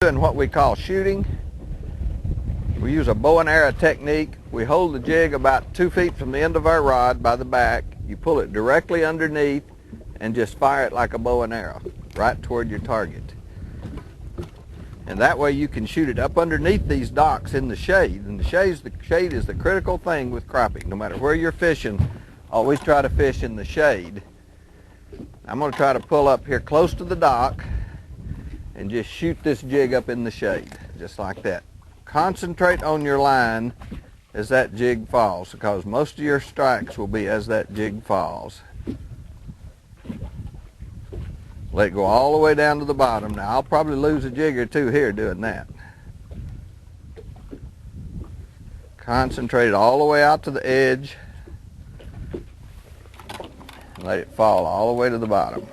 Doing what we call shooting. We use a bow and arrow technique. We hold the jig about 2 feet from the end of our rod by the back. You pull it directly underneath and just fire it like a bow and arrow, right toward your target. And that way you can shoot it up underneath these docks in the shade. And the shade is the critical thing with crappie. No matter where you're fishing, always try to fish in the shade. I'm going to try to pull up here close to the dock and just shoot this jig up in the shade, just like that. Concentrate on your line as that jig falls, because most of your strikes will be as that jig falls. Let it go all the way down to the bottom. Now, I'll probably lose a jig or two here doing that. Concentrate it all the way out to the edge. And let it fall all the way to the bottom.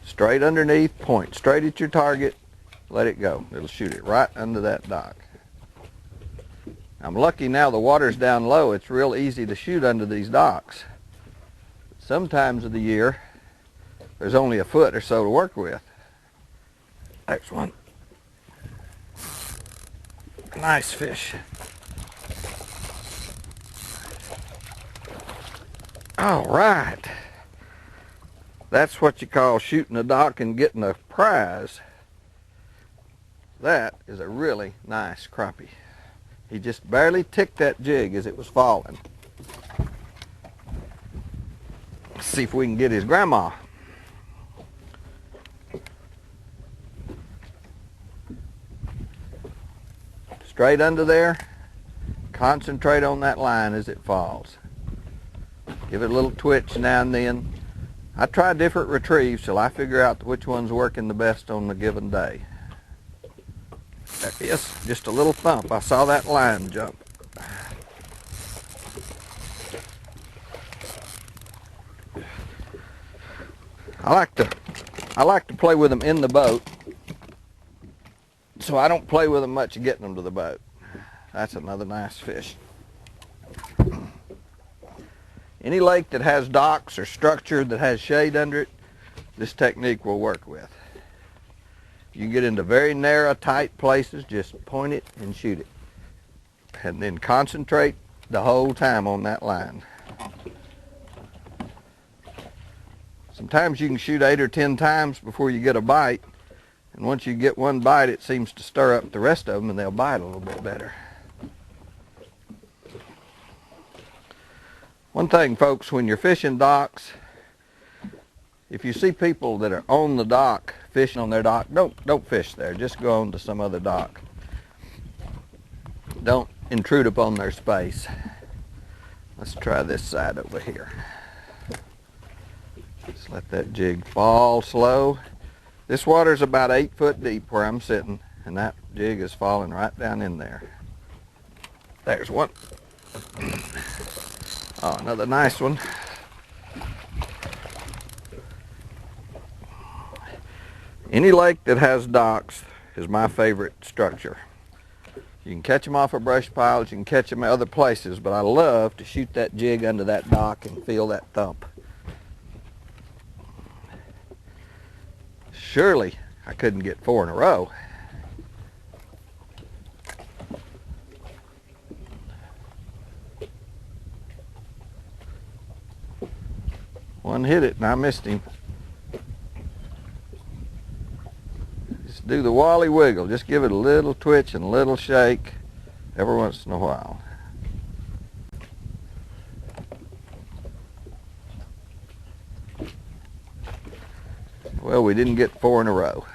Straight underneath, point straight at your target, let it go. It'll shoot it right under that dock. I'm lucky now the water's down low. It's real easy to shoot under these docks. Some times of the year, there's only a foot or so to work with. Next one. Nice fish. All right. That's what you call shooting a dock and getting a prize. That is a really nice crappie. He just barely ticked that jig as it was falling. Let's see if we can get his grandma. Straight under there. Concentrate on that line as it falls. Give it a little twitch now and then. I try different retrieves till I figure out which one's working the best on the given day. There is just a little thump. I saw that line jump. I like to play with them in the boat, so I don't play with them much getting them to the boat. That's another nice fish. Any lake that has docks or structure that has shade under it, this technique will work with. You can get into very narrow, tight places, just point it and shoot it. And then concentrate the whole time on that line. Sometimes you can shoot 8 or 10 times before you get a bite. And once you get one bite, it seems to stir up the rest of them and they'll bite a little bit better. One thing, folks, when you're fishing docks, if you see people that are on the dock, fishing on their dock, don't fish there. Just go on to some other dock. Don't intrude upon their space. Let's try this side over here. Just let that jig fall slow. This water's about 8 foot deep where I'm sitting, and that jig is falling right down in there. There's one. Oh, another nice one. Any lake that has docks is my favorite structure. You can catch them off of brush piles, you can catch them at other places, but I love to shoot that jig under that dock and feel that thump. Surely I couldn't get 4 in a row. One hit it and I missed him. Just do the wally wiggle. Just give it a little twitch and a little shake every once in a while. Well, we didn't get 4 in a row.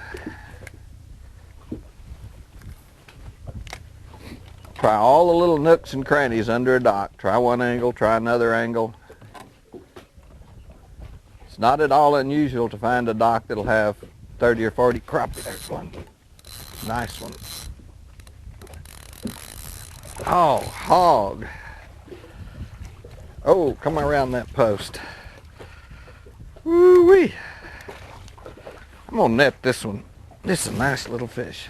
Try all the little nooks and crannies under a dock. Try one angle, try another angle. It's not at all unusual to find a dock that'll have 30 or 40 crappie. There's one. Nice one. Oh, hog. Oh, come around that post. Woo-wee. I'm gonna net this one. This is a nice little fish.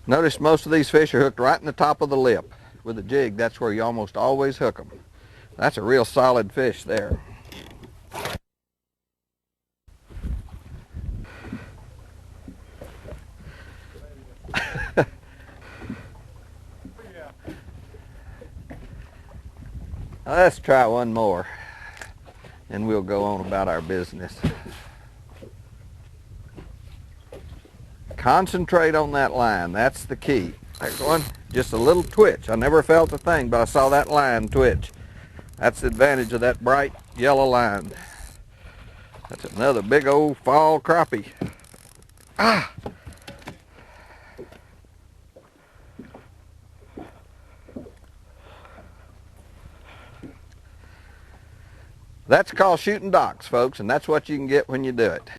Notice most of these fish are hooked right in the top of the lip. With a jig, that's where you almost always hook them. That's a real solid fish there. Let's try one more, and we'll go on about our business. Concentrate on that line. That's the key. There's one, just a little twitch. I never felt a thing, but I saw that line twitch. That's the advantage of that bright yellow line. That's another big old fall crappie. Ah! That's called shooting docks, folks, and that's what you can get when you do it.